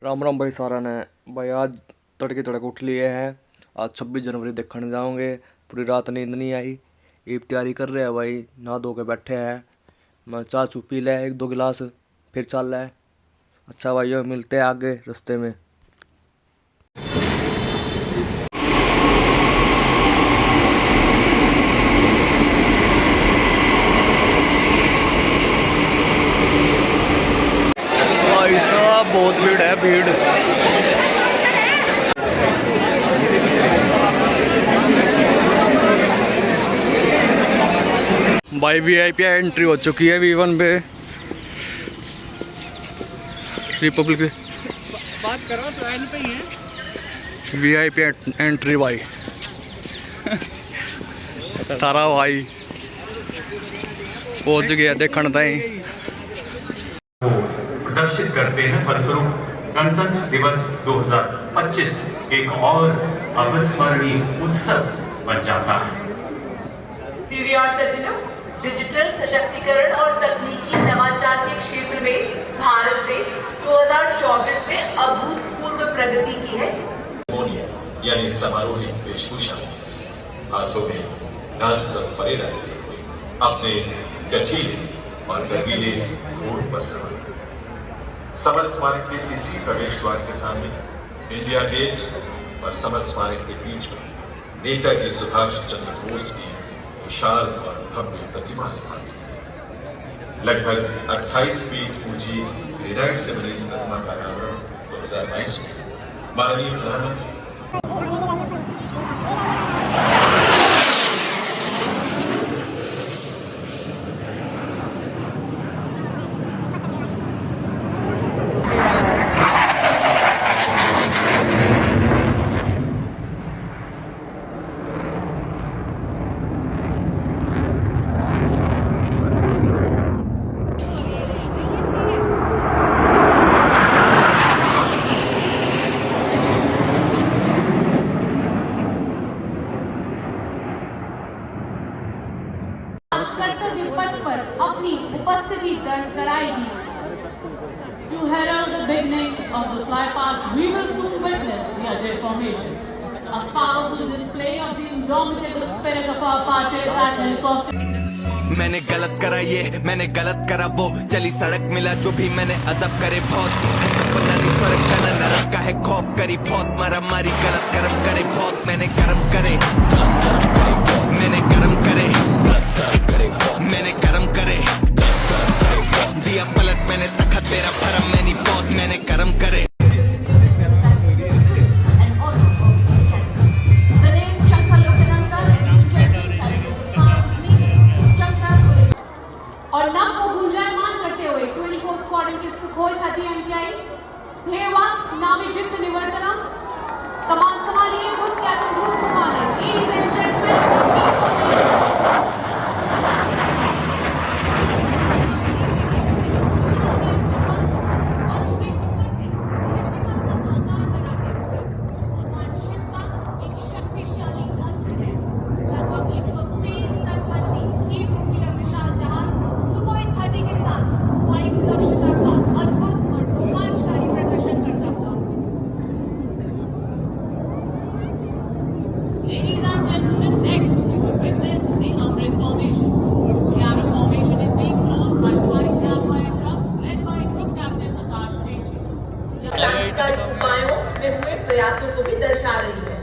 राम राम भाई सारा ने। भाई आज तड़के तड़के उठ लिए हैं। आज 26 जनवरी देखने जाओगे। पूरी रात नींद नहीं आई। ईद तैयारी कर रहे हैं भाई, नहा धो के बैठे हैं। मैं चाय चू पी ले एक दो गिलास, फिर चल रहा है। अच्छा भाइयों, मिलते हैं आगे रास्ते में। भाई साहब बहुत भीड़ है, भीड़। भाई वीआईपी एंट्री हो चुकी है V1 पे। रिपब्लिक बात करो तो एन पे ही है। वीआईपी एंट्री भाई। तारा भाई पहुंच गया देखने ताई। प्रदर्शित करते हैं, फलस्वरूप गणतंत्र दिवस 2025 एक और अविस्मरणीय उत्सव बन जाता है। देवी और सज्जनों, डिजिटल सशक्तिकरण और तकनीकी नवाचार के क्षेत्र में भारत ने 2024 में अभूतपूर्व प्रगति की है। यानी समारोही वेशभूषा, हाथों में डांस और फरेरा अपने गठीले और गठीले घोड़ पर सवार समर स्मारक के इसी प्रवेश द्वार के सामने इंडिया गेट और समर स्मारक के बीच में नेताजी सुभाष चंद्र बोस की विशाल और भव्य प्रतिमा स्थापित। लगभग 28 फीट ऊंची ग्रेनाइट से बनी इस प्रतिमा का अनावरण 2022 में माननीय प्रधानमंत्री कर्तव्य पथ पर अपनी उपस्थिति दर्ज कराएगी। To herald the beginning of the flypast, we will soon witness the Ajay formation, a powerful display of the indomitable spirit of our Apache attack helicopter. मैंने गलत करा ये, मैंने गलत करा वो, चली सड़क मिला जो भी मैंने अदब करे बहुत। ऐसा पन्ना नहीं फर्क करना नरक का है खौफ करी बहुत, मारा मारी गलत कर्म करे बहुत। मैंने कर्म करे, मैंने कर्म करे, मैंने कर्म करे, दिया पलट मैंने तखत तेरा भरम। मैंने बॉस मैंने कर्म करे। और नाम को गुंजायमान करते हुए 24 स्क्वाड्रन के सुखोई 30 MTI ध्येयवान नाविजित निवर्तनम कमान संभालिए group captain group commander ladies and gentlemen. Ladies and gentlemen, next we will witness the Amrit formation. The Amrit formation is being flown by Flight Jaguar aircraft led by Group Captain Akash Jeji. क्रांतिकारी उपायों में हुए प्रयासों को भी दर्शा रही है।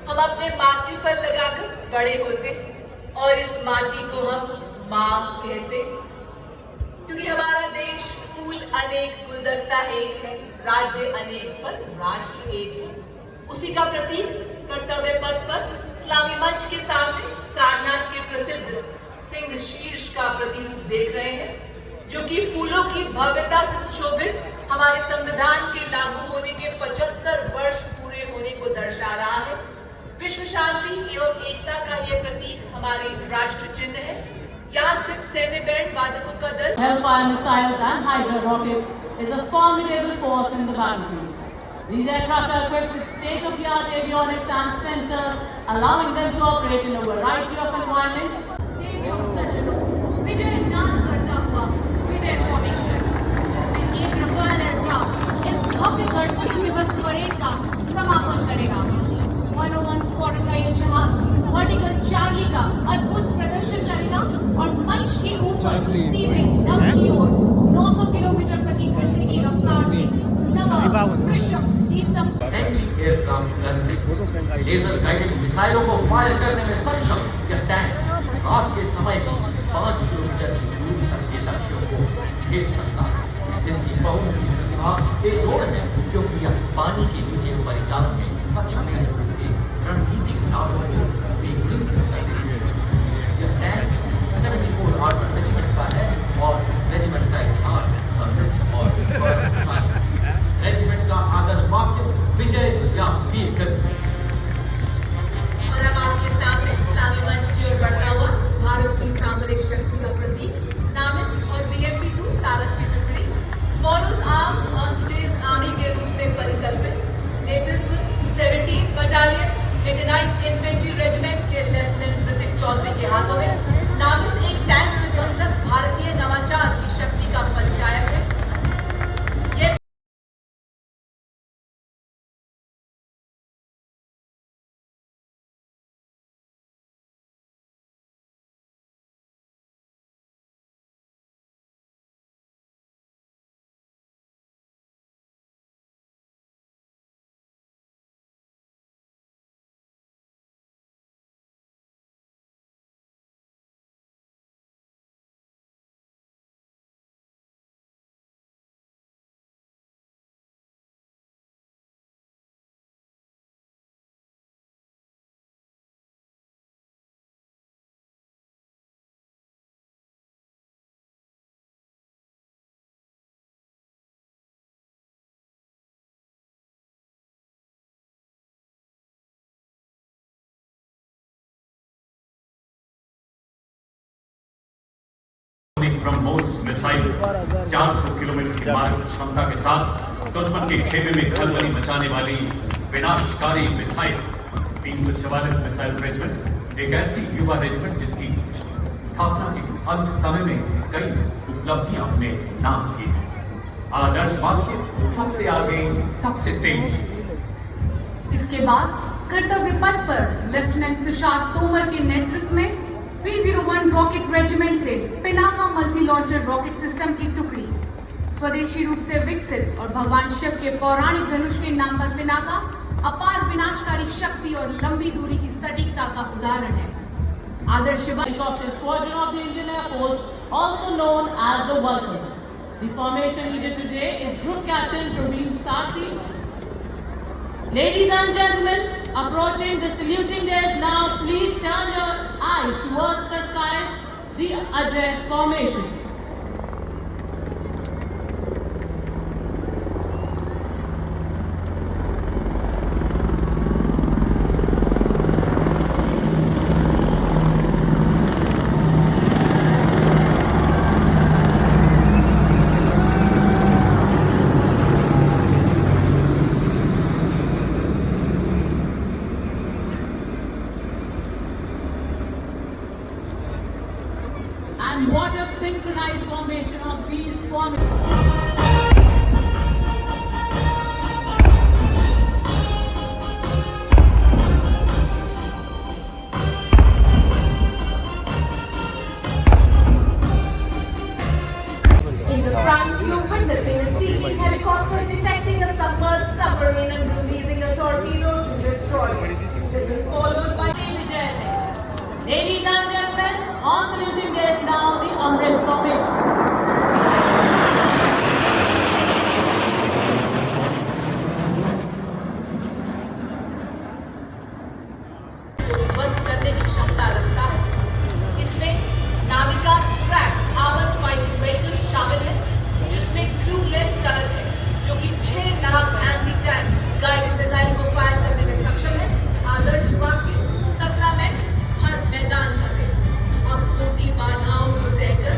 हम अपने माटी पर लगाकर बड़े होते और इस माटी को हम माँ कहते, क्योंकि हमारा देश फूल अनेक गुलदस्ता एक है, राज्य अनेक पर राष्ट्र एक है। उसी का प्रतीक कर्तव्य पथ पर इस्लामी मंच के सामने सारनाथ के प्रसिद्ध सिंह शीर्ष का प्रतिरूप देख रहे हैं, जो कि फूलों की भव्यता से सुशोभित हमारे संविधान के लागू होने के 75 वर्ष पूरे होने को दर्शा रहा है। विश्व शांति एवं एकता का यह प्रतीक हमारे राष्ट्र चिन्ह है। यहाँ स्थित सैन्य बैंड वादकों का दल Hellfire missiles and Hydra rockets is a formidable force in the battlefield. These aircraft are equipped with state-of-the-art avionics and sensors, allowing them to operate in a variety of environments. देवियों सज्जनों, विजय नाद करता हुआ विजय formation, जिसमें एक Rafale aircraft इस भव्य गणतंत्र दिवस परेड का समापन करेगा। 101 स्क्वाड्रन का ये जहाज वर्टिकल चार्ली का अद्भुत प्रदर्शन करेगा और मंच के ऊपर सीधे नभ की ओर 900 किलोमीटर प्रति घंटे की रफ्तार से नवा कृष्ण दीप्तम एयरक्राफ्ट गन लेजर गाइडेड मिसाइलों को फायर करने में सक्षम यह टैंक रात के समय में 5 किलोमीटर की दूरी तक के लक्ष्यों को भेज सकता है। इसकी बहुमुखी प्रतिभा बेजोड़ है क्योंकि यह पानी के नीचे परिचालन में सक्षम है। इसके रणनीतिक लाभों को बेगुनित कर सकते हैं। यह टैंक 74 आर्मर रेजिमेंट का है और इस रेजिमेंट का इतिहास समृद्ध और गौरवशाली है। रेजिमेंट का आदर्श वाक्य विजय या वीर गति। और अब आपके सामने इस्लामी मंच की ओर बढ़ता हुआ भारत की सामरिक शक्ति का प्रतीक नामित और BMP-2 सारथ की टुकड़ी follows arm on today's army के रूप में परिकल्पित नेतृत्व 17th battalion mechanised infantry regiment के लेफ्टिनेंट ऋतिक चौधरी के हाथों में नामित एक टैंक विध्वंसक भारतीय नवाचार की शक्ति का परिचायक है। ये ब्रह्मोस मिसाइल 400 किलोमीटर की मारक क्षमता के साथ दुश्मन के खेमे में खलबली मचाने वाली विनाशकारी मिसाइल 344 मिसाइल रेजिमेंट एक ऐसी युवा रेजिमेंट जिसकी स्थापना के अल्प समय में कई उपलब्धियां अपने नाम की है। आदर्श वाक्य सबसे आगे सबसे तेज। इसके बाद कर्तव्य पथ पर लेफ्टिनेंट तुषार तोमर के नेतृत्व में 301 रॉकेट रेजिमेंट से Pinaka multi launcher rocket system की टुकड़ी स्वदेशी रूप से विकसित और भगवान शिव के पौराणिक धनुष के नाम पर पिनाका अपार विनाशकारी शक्ति और लंबी दूरी की सटीकता का उदाहरण है। आदर्श helicopter squadron of the Indian Air Force, also known as the Vulcans. The formation leader today is Group Captain Praveen Sarthi. Ladies and gentlemen, approaching the saluting desk now, please turn your eyes towards the skies, the Ajay formation. And what a synchronized formation of these formations. In the front, you're witnessing a Sea helicopter detecting a submerged submarine and releasing a torpedo to destroy it. This is followed by Ladies and gentlemen, on saluting desk now, the Amrit formation. ध्वस्त करने की क्षमता रखता है। इसमें Navika track armoured fighting vehicle शामिल है, जिसमें क्रूलेस टर्रेट है, जो कि 6 नाग एंटी टैंक गाइडेड मिसाइल को फायर करने में सक्षम है। आदर्श वाक्य 17 मैच हर मैदान फतेह और 40 बाधाओं को सहकर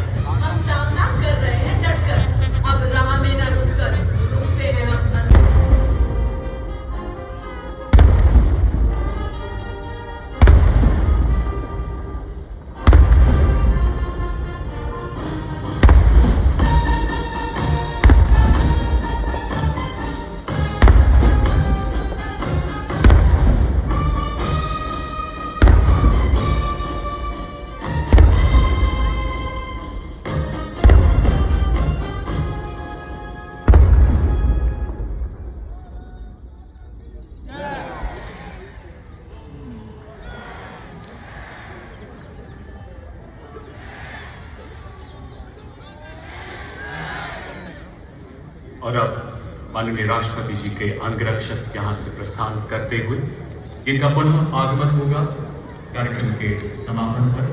और अब माननीय राष्ट्रपति जी के अंगरक्षक यहाँ से प्रस्थान करते हुए इनका पुनः आगमन होगा कार्यक्रम के समापन पर।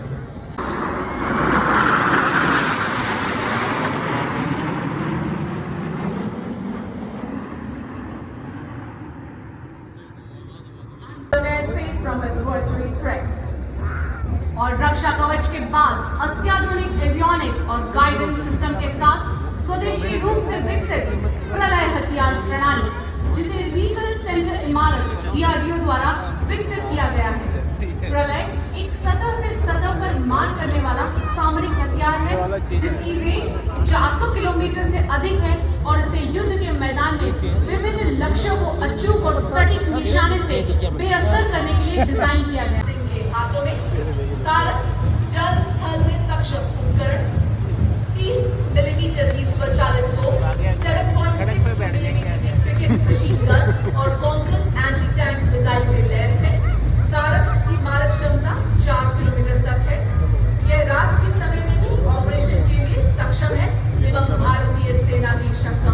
और रक्षा कवच के बाद अत्याधुनिक एवियोनिक्स और गाइडेंस सिस्टम के साथ स्वदेशी रूप से विकसित प्रलय हथियार प्रणाली, जिसे रिसर्च सेंटर इमारत DRDO द्वारा विकसित किया गया है। प्रलय एक सतह से सतह पर मार करने वाला सामरिक हथियार है, जिसकी रेंज 400 किलोमीटर से अधिक है और इसे युद्ध के मैदान में विभिन्न लक्ष्यों को अचूक और सटीक निशाने से बेअसर करने के लिए डिजाइन किया गया है। के हाथों में सारंग जल थल में सक्षम उपकरण, 30 मिलीमीटर की स्वचालित तोप, 7.6 मिलीमीटर की फ्रिगेट मशीन गन और कॉम्प्लेक्स एंटी टैंक मिसाइल से लैस है। सारंग की मारक क्षमता 4 किलोमीटर तक है। यह रात के समय में भी ऑपरेशन के लिए सक्षम है एवं भारतीय सेना की क्षमता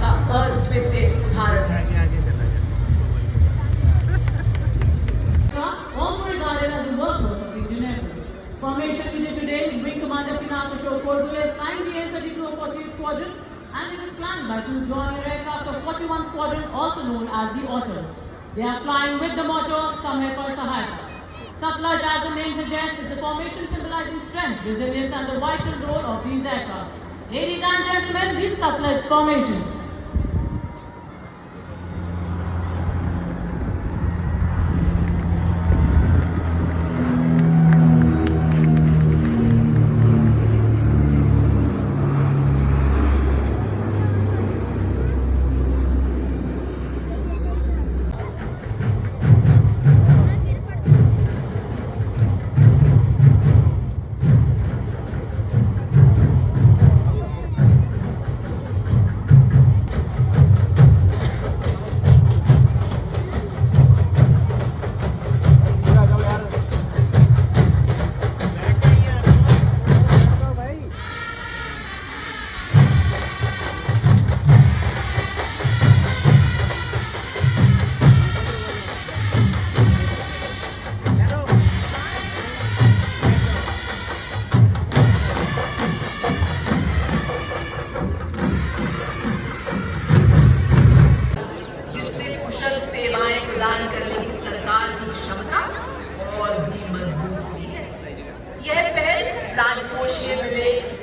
का अद्वितीय उदाहरण है। Also regarded as the workhorse of the Indian Air Force. Formation leader today is Wing Commander Pinaka Ashok Kordule, flying the L-32 of 48 Squadron, and it is flanked by 2 John Deere aircraft of 41 Squadron, also known as the Otters. They are flying with the motto Samay for Sahayata. Satlaj, as the name suggests, is the formation symbolizing strength, resilience, and the vital role of these aircraft. Ladies and gentlemen, the Satlaj formation.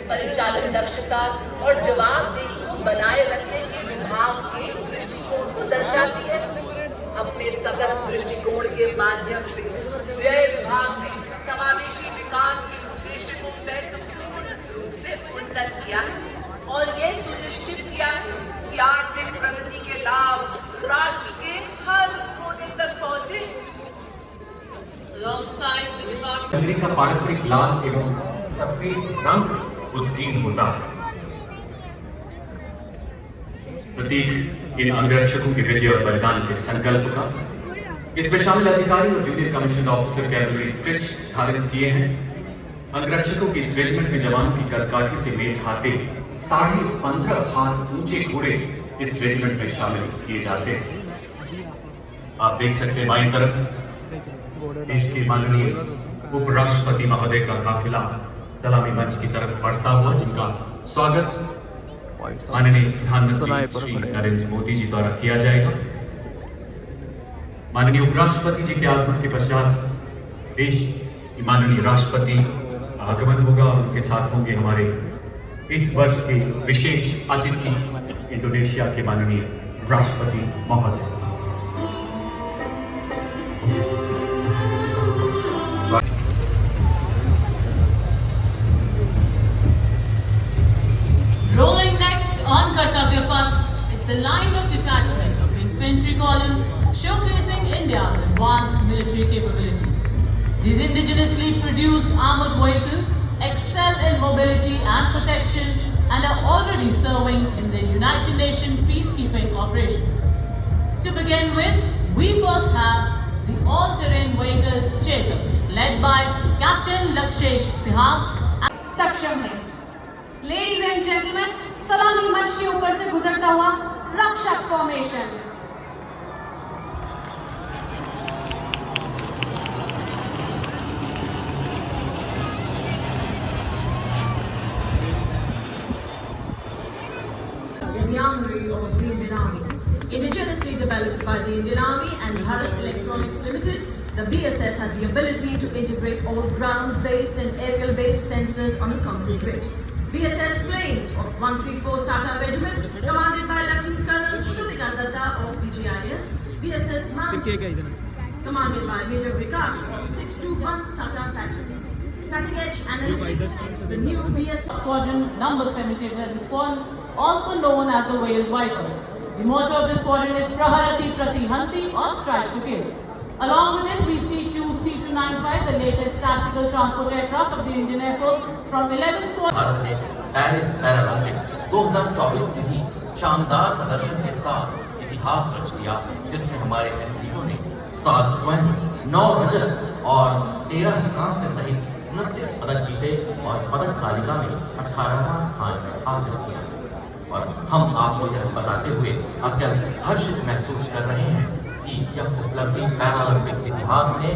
परिचालन दक्षता और जवाबदेही को बनाए रखने के विभाग के दृष्टिकोण को दर्शाती है। अपने सतत दृष्टिकोण के माध्यम से व्यय विभाग ने समावेशी विकास के उद्देश्य को महत्वपूर्ण रूप से उन्नत किया और ये सुनिश्चित किया कि आर्थिक प्रगति के लाभ राष्ट्र के हर कोने तक पहुंचे। नगरी का पारंपरिक लाल एवं सफेद रंग उत्कीर्ण होता है। प्रतीक इन अंगरक्षकों के विजय और बलिदान के संकल्प का इसमें शामिल अधिकारी और जूनियर कमीशन ऑफिसर कैटेगरी ट्रिच धारण किए हैं। अंगरक्षकों की इस रेजिमेंट में जवानों की कदकाठी से मेल खाते 15.5 हाथ ऊंचे घोड़े इस रेजिमेंट में शामिल किए जाते हैं। आप देख सकते हैं बाईं तरफ देश के माननीय उपराष्ट्रपति महोदय का काफिला सलामी मंच की तरफ बढ़ता हुआ, जिनका स्वागत माननीय प्रधानमंत्री श्री नरेंद्र मोदी जी द्वारा किया जाएगा। माननीय उपराष्ट्रपति जी के आगमन के पश्चात देश की माननीय राष्ट्रपति आगमन होगा और उनके साथ होंगे हमारे इस वर्ष के विशेष अतिथि इंडोनेशिया के माननीय राष्ट्रपति महोदय। Rolling next on Kartavya Path is the line of detachment of infantry column showcasing India's advanced military capabilities. These indigenously produced armored vehicles excel in mobility and protection and are already serving in the United Nations peacekeeping operations. To begin with, we first have the all-terrain vehicle Chetak, led by Captain Lakshesh Sihag. सक्षम है। Ladies and gentlemen, सलामी मंच के ऊपर से गुजरता हुआ रक्षक formation. Army of the Indian Army. Indigenously developed by the Indian Army and Bharat Electronics Limited, the BSS had the ability to integrate all ground-based and aerial-based sensors on the common grid. BSS planes of 134 Saka Regiment, commanded by Lieutenant Colonel Shrutika Datta of BGIS, BSS Mountains, commanded by Major Vikas of 621 Sata Pattern. Cutting-edge analytics of the new BSS Squadron number 77 squadron, also known as the Whale Vipers. The motto of this squadron is Praharati Pratihanti, or Strike to Kill. Along with it, we see two C-295, the latest tactical transport aircraft of the Indian Air Force, from 11 squadrons. Bharat ने Paris Paralympic 2024 में ही शानदार प्रदर्शन के साथ इतिहास रच दिया, जिसमें हमारे एथलीटों ने 7 स्वर्ण, 9 रजत और 13 कांस्य सहित 29 पदक जीते और पदक तालिका में 18वां स्थान हासिल किया। और हम आपको यह बताते हुए अत्यंत हर्षित महसूस कर रहे हैं कि यह उपलब्धि पैरालंपिक इतिहास में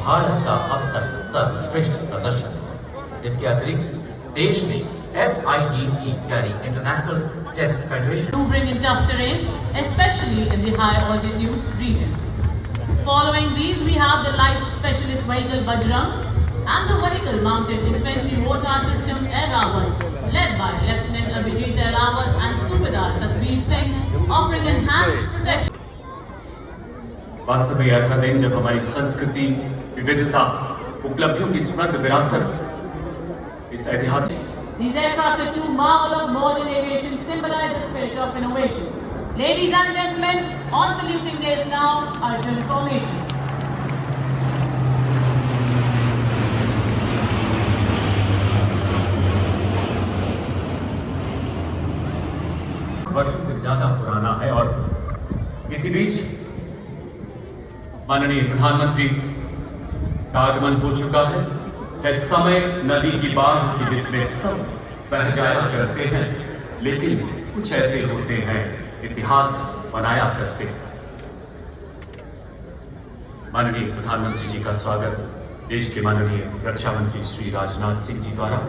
भारत का अब तक सर्वश्रेष्ठ प्रदर्शन है। इसके अतिरिक्त देश ने FIGE यानी international chess federation Maneuvering in tough terrains, especially in the high altitude regions. Following these, we have the light specialist vehicle Bajrang and the vehicle mounted infantry mortar system Airawan, led by Lieutenant Abhijit Ailawat and Subedar Satveer Singh, offering enhanced protection. वास्तव में ऐसा दिन जब हमारी संस्कृति, विविधता, उपलब्धियों की समृद्ध विरासत इस ऐतिहासिक These aircraft are true marvel of modern aviation, symbolize the spirit of innovation. Ladies and gentlemen, on saluting days now, Arjun formation. वर्षों से ज्यादा पुराना है और इसी बीच माननीय प्रधानमंत्री का आगमन हो चुका है समय नदी की बाढ़ की जिसमें सब बह जाया करते हैं, लेकिन कुछ ऐसे होते हैं इतिहास बनाया करते हैं। माननीय प्रधानमंत्री जी का स्वागत देश के माननीय रक्षा मंत्री श्री राजनाथ सिंह जी द्वारा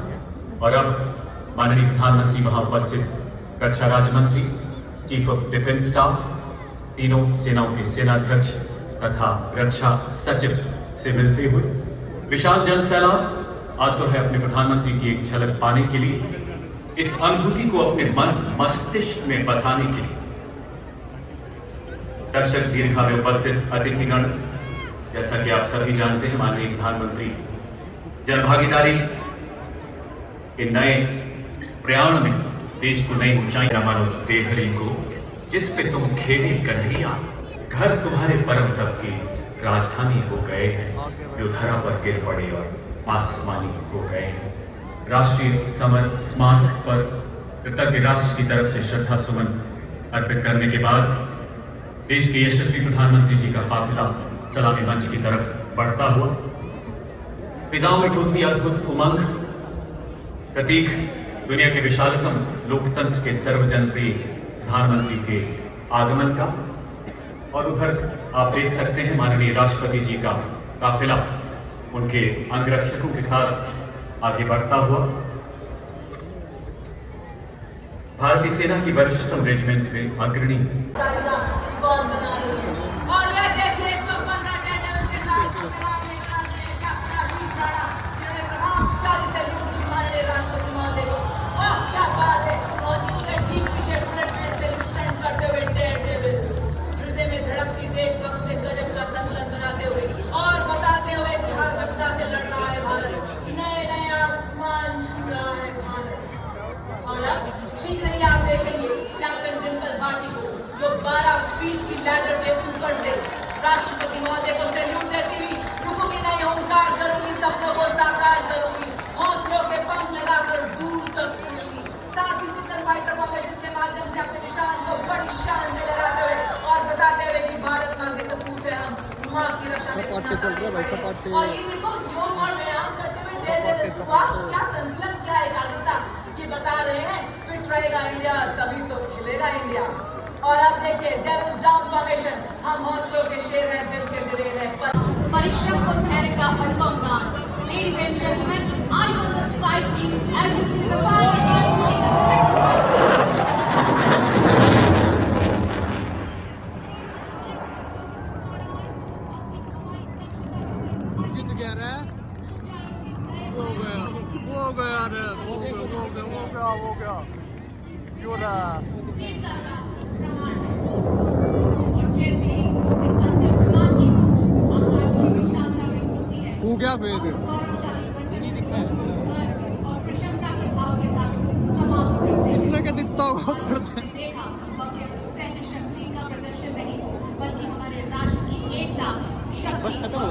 और अब माननीय प्रधानमंत्री वहां उपस्थित रक्षा राज्य मंत्री, चीफ ऑफ डिफेंस स्टाफ, तीनों सेनाओं के सेनाध्यक्ष तथा रक्षा सचिव से मिलते हुए विशाल जन सैलाब आतुर है अपने प्रधानमंत्री की एक झलक पाने के लिए, इस अनुभूति को अपने मन मस्तिष्क में बसाने के लिए। दर्शक दीर्घा में उपस्थित अतिथिगण, जैसा कि आप सभी जानते हैं, माननीय प्रधानमंत्री जनभागीदारी के नए प्रयाण में देश को नई ऊंचाई मानो उस देहरी को जिस पे तुम खेले कन्हैया, घर तुम्हारे परम तप की राजधानी हो गए हैं, जो धरा पर गिर पड़े और आसमानी हो गए हैं। राष्ट्रीय समर स्मारक पर कृतज्ञ राष्ट्र की तरफ से श्रद्धा सुमन अर्पित करने के बाद देश के यशस्वी प्रधानमंत्री जी का काफिला सलामी मंच की तरफ बढ़ता हुआ फिजाओं में उठती अद्भुत उमंग, प्रतीक दुनिया के विशालतम लोकतंत्र के सर्वजनप्रिय प्रधानमंत्री के आगमन का। और उधर आप देख सकते हैं माननीय राष्ट्रपति जी का काफिला उनके अंगरक्षकों के साथ आगे बढ़ता हुआ भारतीय सेना की वरिष्ठतम रेजिमेंट्स में अग्रणी शीघ्र ही आप देखेंगे कैप्टन डिम्पल भाटी को जो 12 फीट की लैडर के ऊपर से राष्ट्रपति महोदय को सैल्यूट देती हुई रुकूंगी नहीं, ओंकार करूंगी, सपनों को साकार करूंगी, हौसलों के पंख लगाकर दूर तक उड़ूंगी। साथ ही सिंगल फाइटर फॉर्मेशन के माध्यम से अपने निशान को बड़ी शान से लगाते हुए और बताते हुए कि भारत माँ के सपूत है, हम माँ की रक्षा में चल रहे भाई सपाटे और इनको योग और व्यायाम करते हुए क्या संतुलन, क्या एकाग्रता, ये बता रहे हैं फिट रहेगा इंडिया, इंडिया। और अब देखिए डेविल्स डाउन फॉर्मेशन, हम हौसलों के शेर हैं, दिल के दिलेर हैं। परिश्रम और धैर्य का अनुपम गान। Ladies and gentlemen, eyes on the sky please as you see the fire and light to जीत गया रे, हो गया रे, हो गया क्यों रहा? और जैसे ही इस अंतिम कमान की गूंज आकाश की विशालता में होती है, हो गया फिर गौरवशाली बंधन और प्रशंसा के भाव के साथ समाप्त करते हैं। इसमें क्या दिखता होगा करते हैं? देखा वह केवल सैन्य शक्ति का प्रदर्शन नहीं, बल्कि हमारे राष्ट्र की एकता, शक्ति और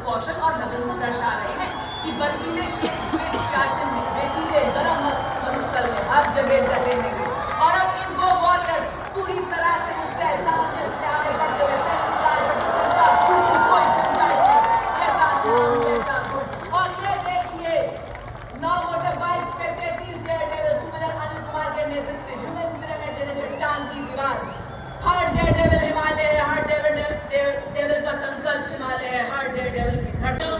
कौशल और लगन को दर्शा रहे हैं कि बर्फीले क्षेत्र में शासन में बेटीले गरम मरुस्थल में हर जगह डटे हैं। और अब इन दो वॉरियर्स पूरी तरह से उससे सामने से आगे बढ़ते हुए और ये देखिए 9 मोटर बाइक पे 33 डेयरडेविल सूबेदार अनिल कुमार के नेतृत्व ह्यूमन पिरामिड जैसे चट्टान की दीवार। हर डेयरडेविल हिमालय है, हर डेयरडेविल का संकल्प हिमालय है, हर डेयरडेविल की धरती।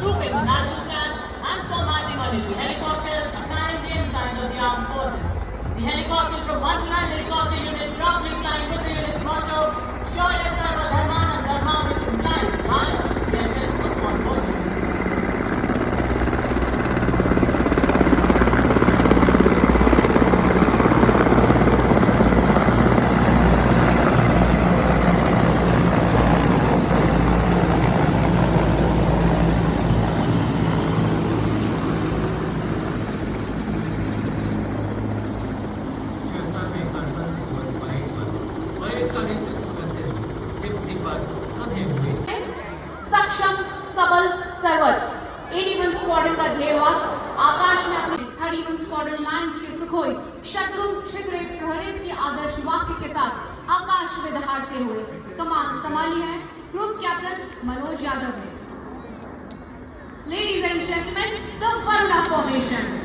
trooping national flag and formatting on it. The helicopters are carrying the ensigns of the armed forces. The helicopters from 109 helicopter unit proudly flying with the unit's motto, Shaurya Sarva Dharmanam Dharma, which implies violence, the essence of all virtues. सक्षम सबल सर्वत 81 squadron का ध्येय वाक्य आकाश में अपने 31 squadron lines के Sukhoi शत्रु छितरे प्रहरी के आदर्श वाक्य के साथ आकाश में दहाड़ते हुए कमान संभाली है ग्रुप कैप्टन मनोज यादव ने। Ladies and gentleman, the Varuna formation.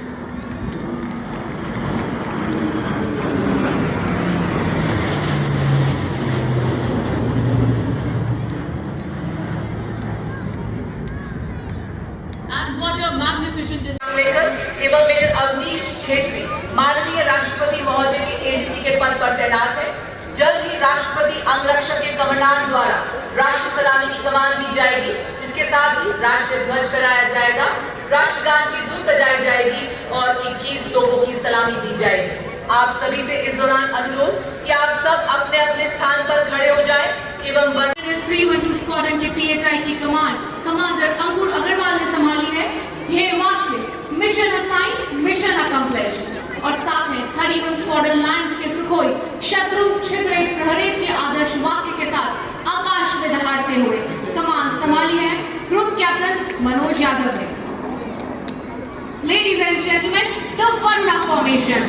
एवं मेजर अवनीश छेत्री माननीय राष्ट्रपति महोदय के एडीसी के पद पर तैनात है। जल्द ही राष्ट्रपति अंगरक्षक के कमांडेंट द्वारा राष्ट्र सलामी की कमान दी जाएगी। इसके साथ ही राष्ट्रीय ध्वज फहराया जाएगा, राष्ट्रगान की धुन बजाई जाएगी और 21 तोपों की सलामी दी जाएगी। आप सभी से इस दौरान अनुरोध कि आप सब अपने अपने स्थान पर खड़े हो जाएं एवं 312 स्क्वाड्रन के पीएचआई की कमान कमांडर अंकुर अग्रवाल ने संभाली है। ध्येय वाक्य मिशन असाइन मिशन अकम्प्लिश्ड और साथ है 31 स्क्वाड्रन लाइंस के सुखोई शत्रु छितरे प्रहरी के आदर्श वाक्य के साथ आकाश में दहाड़ते हुए कमान संभाली है ग्रुप कैप्टन मनोज यादव ने। Ladies and gentleman, the Varuna formation.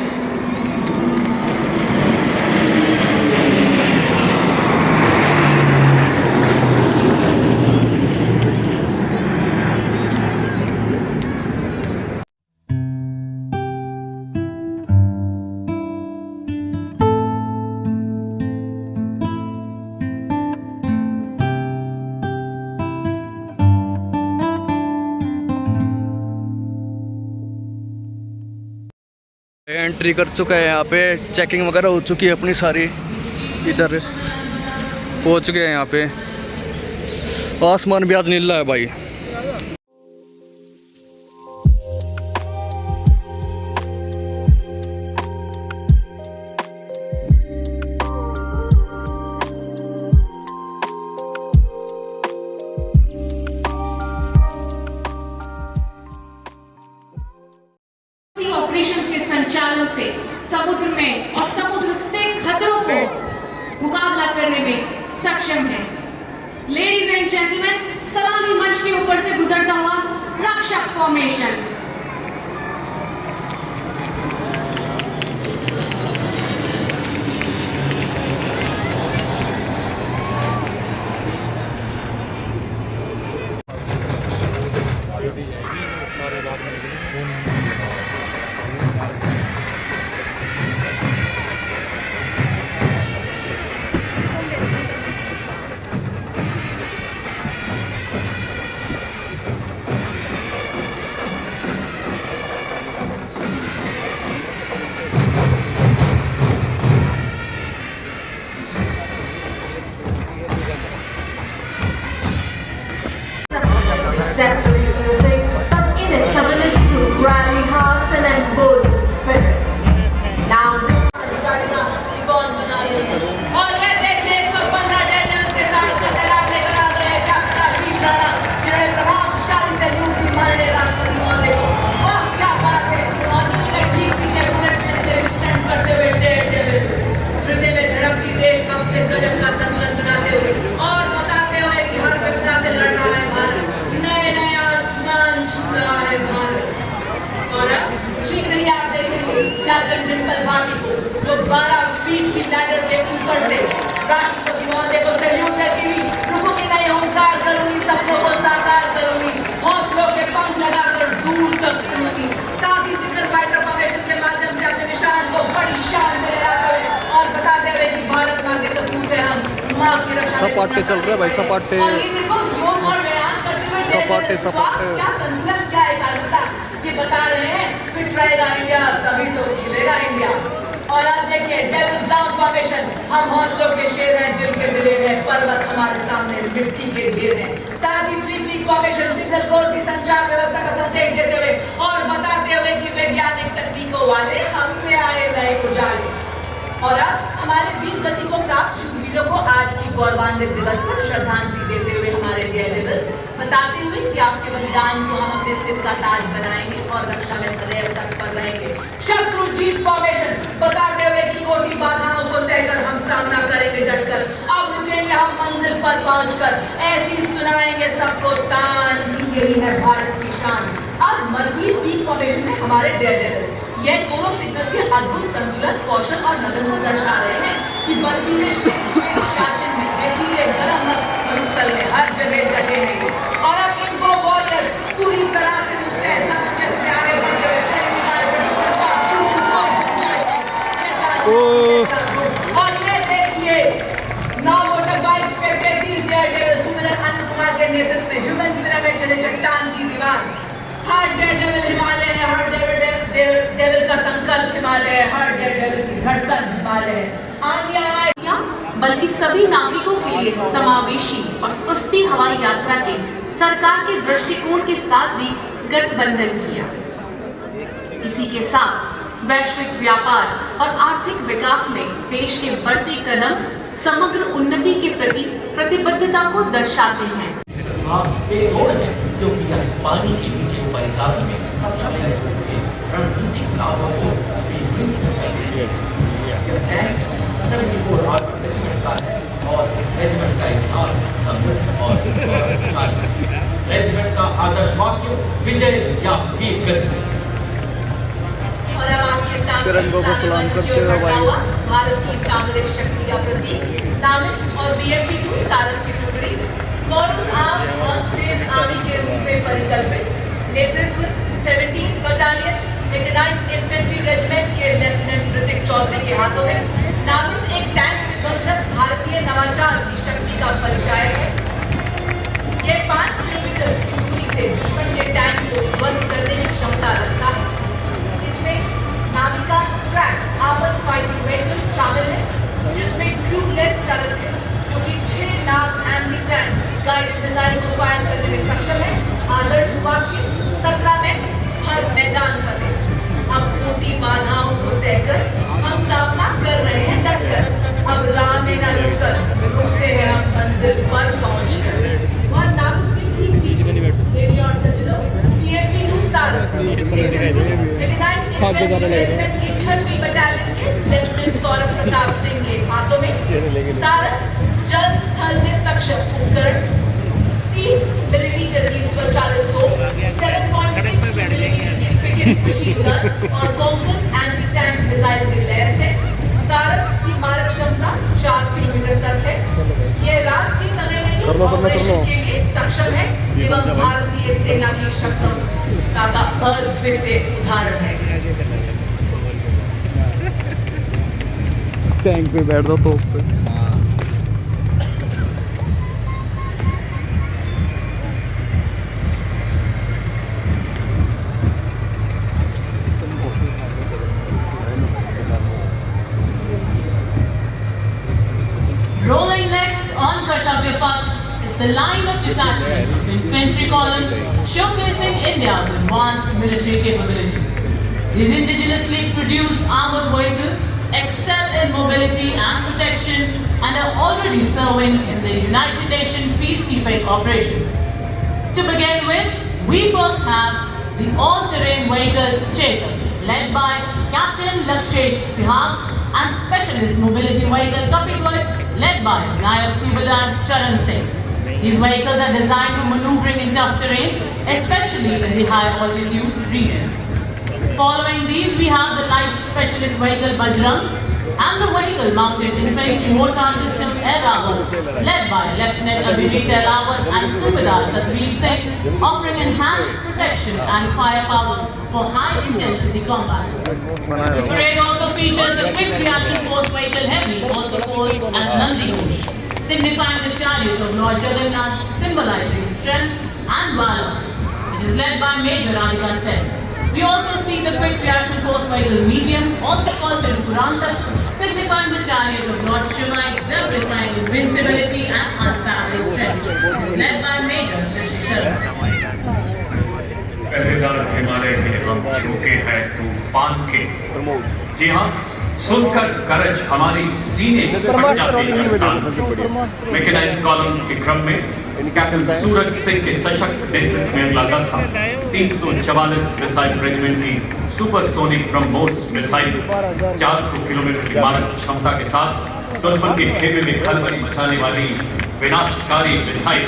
Entry कर चुका है, यहाँ पे चेकिंग वगैरह हो चुकी है अपनी सारी। इधर पहुँच गए हैं, यहाँ पे आसमान भी आज नीला है भाई। ऑपरेशंस के संचालन से समुद्र में और समुद्र से खतरों को मुकाबला करने में सक्षम है। लेडीज एंड जेंटलमैन, सलामी मंच के ऊपर से गुजरता हुआ रक्षक फॉर्मेशन। विशाल भारत। और अब शीघ्र ही आप देखेंगे कैप्टन डिम्पल भाटी को जो 12 फीट की लैडर के ऊपर से राष्ट्रपति महोदय को सैल्यूट करती हुई रुकूंगी नहीं, ओंकार करूंगी, सपनों को साकार करूंगी, हौसलों के पंख लगाकर दूर तक सुनूंगी। साथ ही सिंगल फाइटर फॉर्मेशन के माध्यम से अपने निशान को बड़ी शान से लहराते हुए और बताते हुए कि भारत माँ के सपूत है हम, माँ की रक्षा में सपाटे चल रहे हैं भाई, सपाटे और ये देखो योग और व्यायाम करते हुए सपाटे सपाटे क्या संतुलन, क्या एकाग्रता ये बता रहे हैं। फिट रहेगा इंडिया तभी तो खिलेगा इंडिया। और अब देखिए डेविल्स डाउन फॉर्मेशन, हम हौसलों के शेर हैं, दिल के दिलेर हैं, पर्वत हमारे सामने मिट्टी के ढेर हैं। साथ ही three peak formation signal corps की संचार व्यवस्था का संदेश देते हुए और बताते हुए कि वैज्ञानिक तकनीकों वाले हम ले आए नए उजाले। और अब हमारे वीर गति को प्राप्त शूरवीरों को आज की गौरवान्वित दिवस पर श्रद्धांजलि देते हुए हमारे डेयरडेविल्स बताते हुए कि आपके बलिदान को हम अपने सिर का ताज बनाएंगे और रक्षा में सदैव तत्पर रहेंगे। शत्रुजीत फॉर्मेशन बताते हुए कि कोटि बाधाओं को सहकर हम सामना करेंगे डटकर, अब रुकेंगे हम मंजिल पर पहुंचकर, ऐसी सुनाएंगे सबको तान, यही है भारत की शान। अब मर्की पीक फॉर्मेशन में हमारे डेयरडेविल्स ये दोनों सिग्नल के अद्भुत संतुलन, कौशल और लगन को दर्शा रहे हैं कि बर्फीले सियाचिन में, रेतीले गरम मरुस्थल में हर जगह जगह है। और अब इनको वॉरियर्स पूरी तरह से मुस्तैद से आगे बढ़ते हुए और ये देखिए 9 मोटर बाइक पे 33 डेयरडेविल सुमेधर अनिल कुमार के नेतृत्व में ह्यूमन पिरामिड चले चट्टान की दीवार। हर डेयरडेविल हिमालय है, हर डेयरडेविल का संकल्प हिमालय है, हर डेयरडेविल की धड़कन हिमालय है। बल्कि सभी नागरिकों के लिए समावेशी और सस्ती हवाई यात्रा के सरकार के दृष्टिकोण के साथ भी गठबंधन किया। इसी के साथ वैश्विक व्यापार और आर्थिक विकास में देश के बढ़ते कदम समग्र उन्नति के प्रति प्रतिबद्धता को दर्शाते हैं। आप बेजोड़ है क्योंकि यह पानी के नीचे परिचालन में सक्षम है, रणनीतिक लाभों को विभिन्न टैंक 74 आर्मी रेजिमेंट का है और इस रेजिमेंट का इतिहास समृद्ध और गौरवशाली। रेजिमेंट का आदर्श वाक्य विजय या वीर गति। और अब आपके सामने तिरंगों को सलाम करते हुए भाई भारत की सामरिक शक्ति का प्रतीक नामित और BMP-2 सारंग की टुकड़ी मॉडल आर्म और तेज आर्मी के रूप में परिकल्पित, नेतृत्व 17 बटालियन मैकेनाइज्ड इन्फेंट्री रेजिमेंट के लेफ्टिनेंट ऋतिक चौधरी के हाथों में नामित एक टैंक विध्वंसक भारतीय नवाचार की शक्ति का परिचायक है। ये 5 किलोमीटर की दूरी से दुश्मन के टैंक को ध्वस्त करने की क्षमता रखता है। इसमें Navika track armoured fighting vehicle शामिल है, जिसमें क्रूलेस टर्रेट है जो कि 6 नाग एंटी टैंक गाइडेड मिसाइल को फायर करने में सक्षम है। आदर्श वाक्य 17 में हर मैदान फतेह। अब टूटी बाधाओं को सहकर हम सामना कर रहे हैं डटकर, अब राह में न रुककर रुकते हैं हम मंजिल पर पहुंचकर। और नाम की ठीक पीछे देवी और सज्जनों BMP-2 सारंग की 6वीं बटालियन के लेफ्टिनेंट सौरभ प्रताप सिंह के हाथों में सारंग जल थल में सक्षम उपकरण 30 मिलीमीटर की स्वचालित तोप, 7.6 मिलीमीटर की पिकेट मशीन गन और कॉम्पस एंटी टैंक मिसाइल से लैस है। सारंग की मारक क्षमता 4 किलोमीटर तक है। ये रात के समय में भी ऑपरेशन के लिए सक्षम है एवं भारतीय सेना की क्षमता का अद्वितीय उदाहरण है। टैंक पे बैठ दो तोप पे। Rolling next on Kartavya Path is the line of detachment of infantry column showcasing India's advanced military capabilities. These indigenously produced armored vehicles excel in mobility and protection and are already serving in the United Nations peacekeeping operations. To begin with, we first have the all-terrain vehicle Chetak, led by Captain Lakshesh Sihag, and Specialist Mobility Vehicle Kapilwaj, led by Nayab Subedar Charan Singh. These vehicles are designed for maneuvering in tough terrains, especially in the high altitude regions. Following these, we have the light specialist vehicle Bajrang and the vehicle mounted infantry mortar system Air-Rawal, led by Lieutenant Abhijit Air-Rawal and Subedar Satveer Singh, offering enhanced protection and firepower for high intensity combat. The parade also features the quick reaction force vehicle Heavy, also called as Nandi Ghosh, signifying the chariot of Lord Jagannath, symbolizing strength and valor. It is led by Major Radhika Sen. We also see the quick reaction force vehicle Medium, also called Tirupurandar, signifying the chariot of Lord Shiva, exemplifying invincibility and unparalleled strength. It is led by Major Shashi Sharma. पहरेदार हिमालय के हम झुके हैं तूफान के। जी हाँ, सुनकर गरज हमारी सीने फट जाते हैं। मैकेनाइज्ड कॉलम्स के क्रम में कैप्टन सूरज सिंह के सशक्त नेतृत्व में अगला दस्ता 344 मिसाइल रेजिमेंट की सुपरसोनिक ब्रह्मोस मिसाइल 400 किलोमीटर की मारक क्षमता के साथ दुश्मन के खेमे में खलबली मचाने वाली विनाशकारी मिसाइल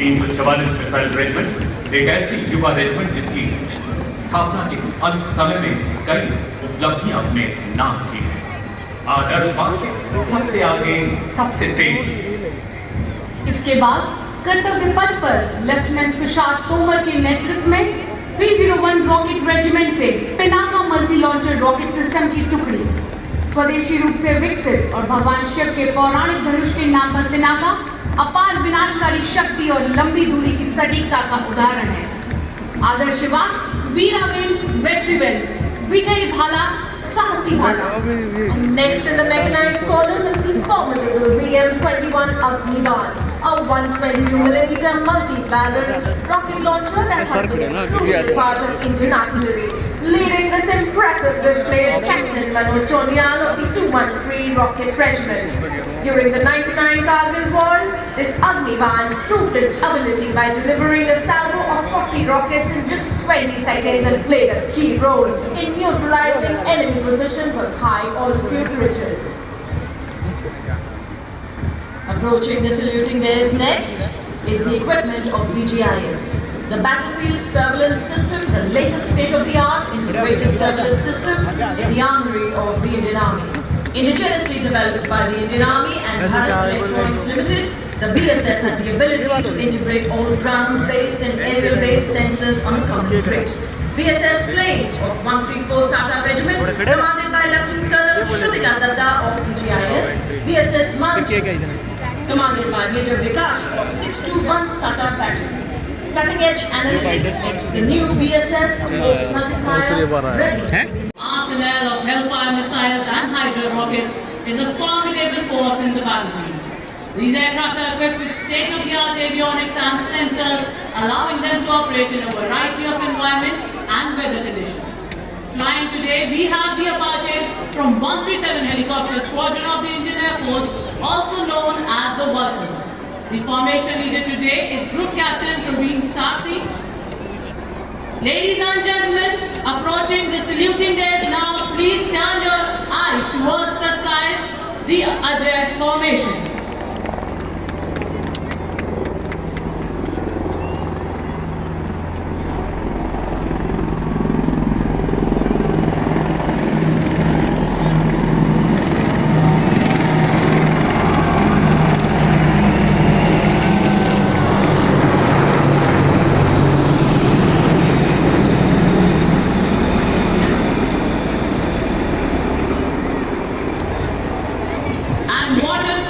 344 मिसाइल रेजिमेंट एक ऐसी युवा रेजिमेंट जिसकी स्थापना के अल्प समय में कई उपलब्धियां अपने नाम की है। आदर्शवाद सबसे आगे, सबसे तेज। इसके बाद कर्तव्य पथ पर लेफ्टिनेंट तुषार तोमर के नेतृत्व में 301 रॉकेट रेजिमेंट से Pinaka multi launcher rocket system की टुकड़ी स्वदेशी रूप से विकसित और भगवान शिव के पौराणिक धनुष के नाम पर पिनाका अपार विनाशकारी शक्ति और लंबी दूरी की सटीकता का उदाहरण है। आदर्शवाद वीरावेल, वेट्रीवेल, विजयी भाला, साहसी भाला। Next in the mechanized column is the formidable VM-21 Agnivan, a 122mm multi-barrel rocket launcher that has been a crucial part of Indian artillery. Leading this impressive display is Captain Manoj Chonial of the 213 Rocket Regiment. During the 99 Kargil War, this Agnivan proved its ability by delivering a salvo of 40 rockets in just 20 seconds and played a key role in neutralizing enemy positions on high altitude ridges. Approaching the saluting days next is the equipment of DGIS. The battlefield surveillance system, the latest state-of-the-art integrated surveillance system in the armory of the Indian Army. Indigenously developed by the Indian Army and Bharat Electronics Limited, the BSS had the ability to integrate all ground-based and aerial-based sensors on a common grid. BSS planes of 134 SATA Regiment, commanded by Lieutenant Colonel Shrutika Datta of DGIS, BSS Mountain, commanded by Major Vikas of 621 SATA Battalion. Cutting-edge analytics makes the new BSS a force multiplier ready. Arsenal of Hellfire missiles and Hydra rockets is a formidable force in the battlefield. These aircraft are equipped with state-of-the-art avionics and sensors, allowing them to operate in a variety of environment and weather conditions. Flying today, we have the Apaches from 137 Helicopter Squadron of the Indian Air Force, also known as the Vulcans. The formation leader today is Group Captain Praveen Sarthi. Ladies and gentlemen, approaching the saluting days now, please turn your eyes towards the skies, the Ajay formation.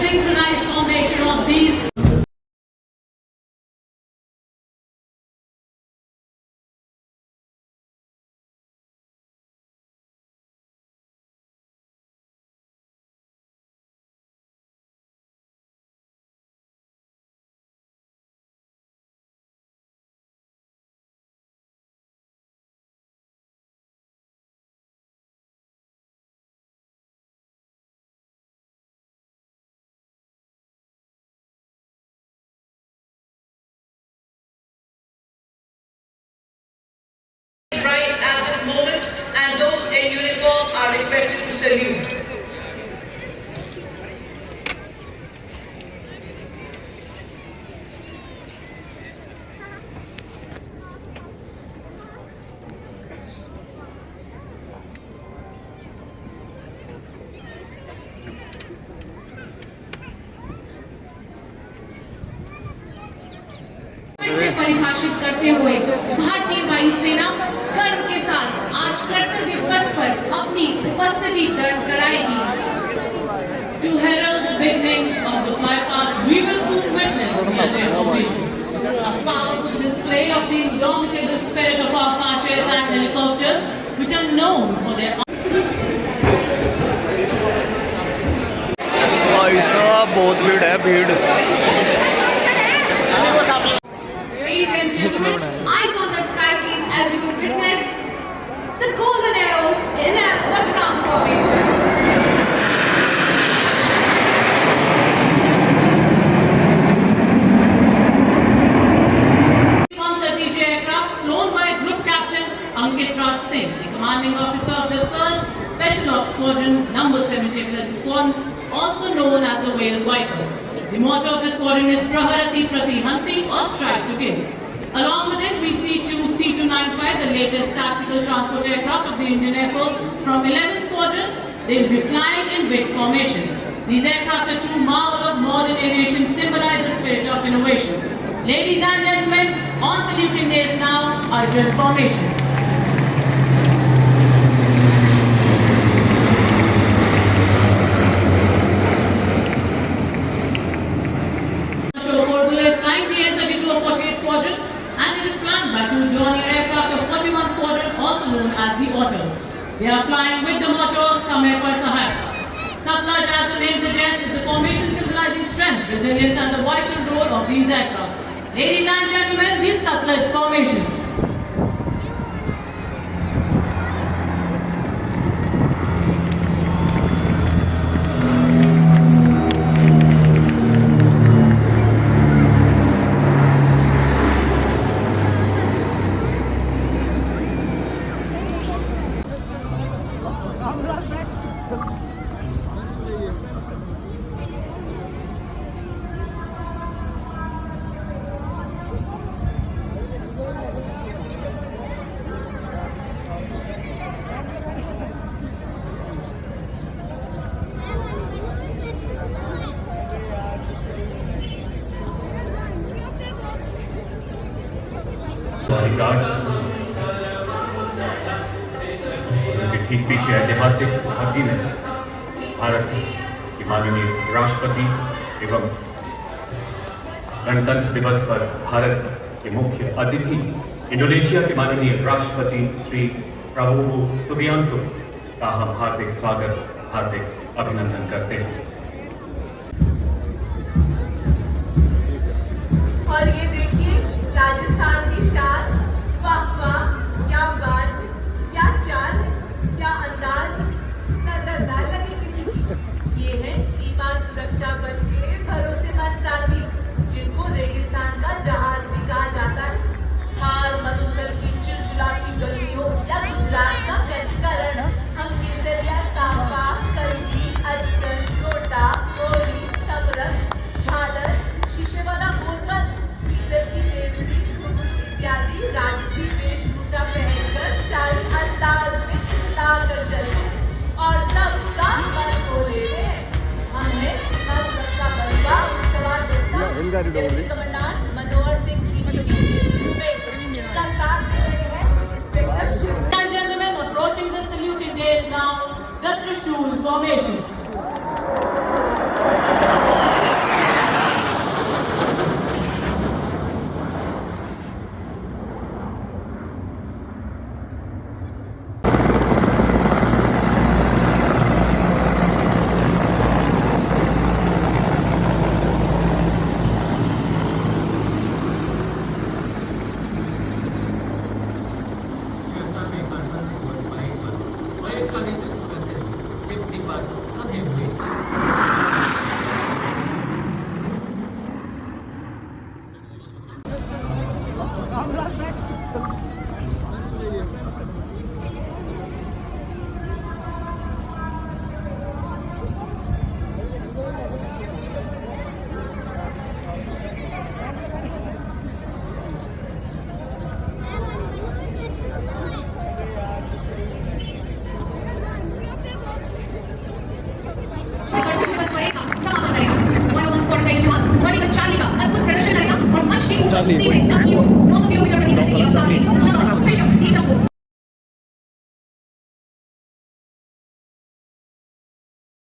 Synchronized परिभाषित करते हुए भारतीय वायुसेना गर्व के साथ आज कर्तव्य पथ पर अपनी उपस्थिति दर्ज कराएगी। To herald the beginning of the flypast, we will soon witness the Ajay formation, a powerful display of the indomitable spirit of our Apaches and helicopters, which are known for their भाई साहब बहुत भीड़ है, भीड़। Ladies and gentlemen, eyes on the sky please as you witness the golden arrows in a Vajrang formation. Ankit Raj Singh, the commanding officer of the 1st Special Ops Squadron, number 70 Squadron, also known as the Whale Vipers. The motto of the squadron is Praharati Pratihanti, or Strike to Kill. Along with it, we see two C-295, the latest tactical transport aircraft of the Indian Air Force from 11th Squadron. They will be flying in WIC formation. These aircraft are true marvel of modern aviation, symbolize the spirit of innovation. Ladies and gentlemen, on saluting days now, our drill formation. Flying the N-32 of 48th Squadron, and it is flanked by two Dornier aircraft of 41st Squadron, also known as the Otters. They are flying with the motto Samay Par Sahayata. Satluj, as the name suggests, is the formation symbolizing strength, resilience, and the vital role of these aircraft. Ladies and gentlemen, the Satluj formation. उनके ठीक पीछे ऐतिहासिक हाथी में भारत के माननीय राष्ट्रपति एवं गणतंत्र दिवस पर भारत के मुख्य अतिथि इंडोनेशिया के माननीय राष्ट्रपति श्री प्राबोवो सुबियांतो का हम हार्दिक स्वागत, हार्दिक अभिनंदन करते हैं। और ये देखिए राजस्थान की शान, वाह वाह, क्या बात, क्या चाल, क्या अंदाज, नजर न लगे किसी की। ये है सीमा सुरक्षा बल के भरोसेमंद साथी, जिनको रेगिस्तान का जहाज भी कहा जाता है। थार मरुस्थल की चिलचिलाती गलियों या गुजरात का कचकरण, हम केसरिया, सांपा, करंजी, अजगर, लोटा, कोड़ी, समरस, झालर, शीशे वाला बोतल, पीतल की देवड़ी इत्यादि राजकीय वेशभूषा पहनकर शाही अंदाज में लाकर चलते हैं और सबका मन खो लेते हैं। हमने सीमा सुरक्षा बल का सवार कमांडेंट मनोहर सिंह खींची की नेतृत्व में इसका साथ दे रहे हैं। And gentlemen, approaching the saluting days now, the Trishul formation. Charlie Namo Vishnu Idamo